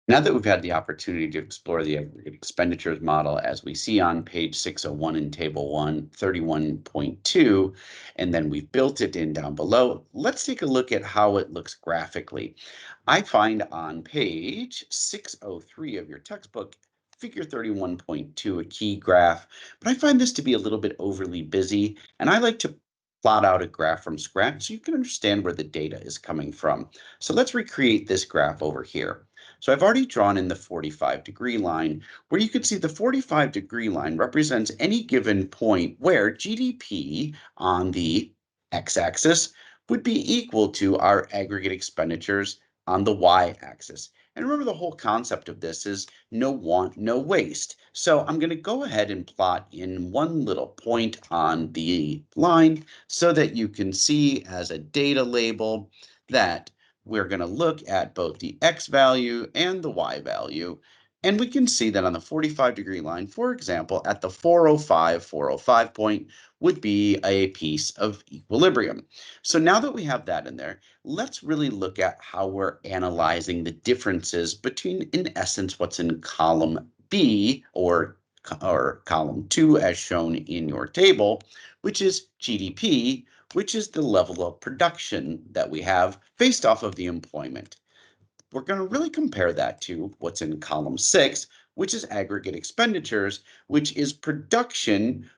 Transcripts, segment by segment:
Now that we've had the opportunity to explore the aggregate expenditures model as we see on page 601 in table 1, 31.2, and then we've built it in down below, let's take a look at how it looks graphically. I find on page 603 of your textbook, figure 31.2, a key graph, but I find this to be a little bit overly busy, and I like to plot out a graph from scratch so you can understand where the data is coming from. So let's recreate this graph over here. So I've already drawn in the 45-degree line, where you can see the 45-degree line represents any given point where GDP on the x-axis would be equal to our aggregate expenditures on the y-axis. And remember, the whole concept of this is no want, no waste. So I'm going to go ahead and plot in one little point on the line so that you can see as a data label that we're going to look at both the x value and the y value. And we can see that on the 45-degree line, for example, at the 405 point would be a piece of equilibrium. So now that we have that in there, let's really look at how we're analyzing the differences between, in essence, what's in column B or column 2 as shown in your table, which is GDP, which is the level of production that we have based off of the employment. We're going to really compare that to what's in column 6, which is aggregate expenditures, which is production,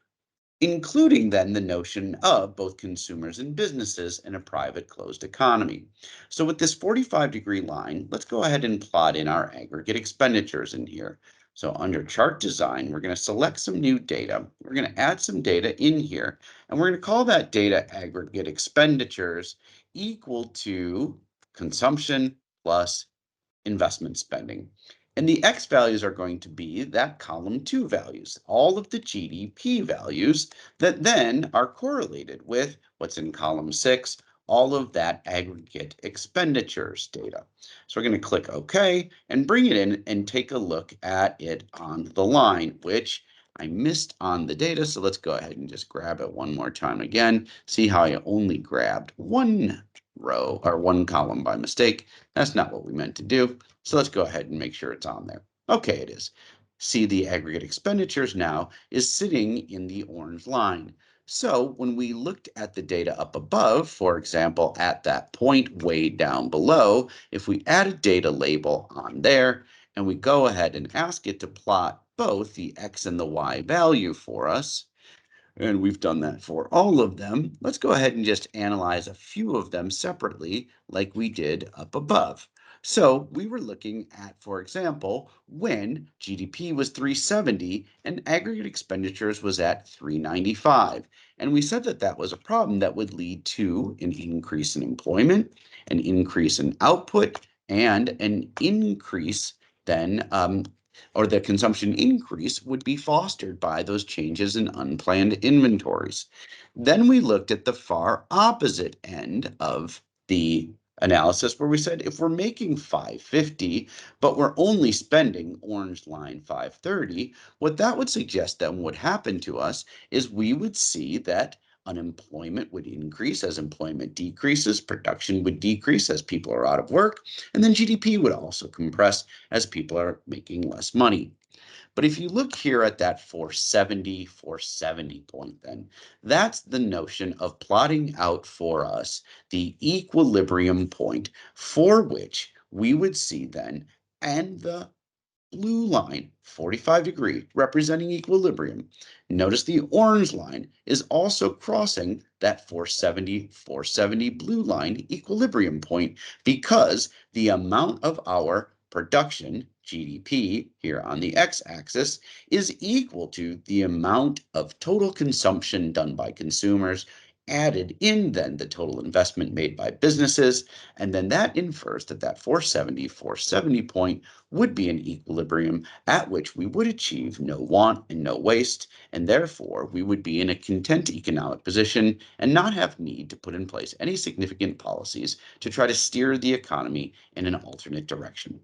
including then the notion of both consumers and businesses in a private closed economy. So with this 45-degree line, let's go ahead and plot in our aggregate expenditures in here. So under chart design, we're going to select some new data. We're going to add some data in here, and we're going to call that data aggregate expenditures equal to consumption plus investment spending. And the X values are going to be that column 2 values, all of the GDP values that then are correlated with what's in column 6, all of that aggregate expenditures data. So we're going to click OK and bring it in and take a look at it on the line, which I missed on the data. So let's go ahead and just grab it one more time again. See how I only grabbed one row or one column by mistake. That's not what we meant to do. So let's go ahead and make sure it's on there. Okay, it is. See, the aggregate expenditures now is sitting in the orange line. So when we looked at the data up above, for example, at that point way down below, if we add a data label on there and we go ahead and ask it to plot both the X and the Y value for us, and we've done that for all of them, let's go ahead and just analyze a few of them separately like we did up above. So we were looking at, for example, when GDP was 370 and aggregate expenditures was at 395. And we said that that was a problem that would lead to an increase in employment, an increase in output, and an increase then or the consumption increase would be fostered by those changes in unplanned inventories. Then we looked at the far opposite end of the analysis where we said if we're making 550 but we're only spending orange line 530, what that would suggest then would happen to us is we would see that unemployment would increase as employment decreases, production would decrease as people are out of work, and then GDP would also compress as people are making less money. But if you look here at that 470 point, then that's the notion of plotting out for us the equilibrium point for which we would see then, and the blue line, 45-degree, representing equilibrium. Notice the orange line is also crossing that 470 blue line equilibrium point because the amount of our production, GDP, here on the x-axis, is equal to the amount of total consumption done by consumers added in then the total investment made by businesses, and then that infers that that 470 point would be an equilibrium at which we would achieve no want and no waste, and therefore we would be in a content economic position and not have need to put in place any significant policies to try to steer the economy in an alternate direction.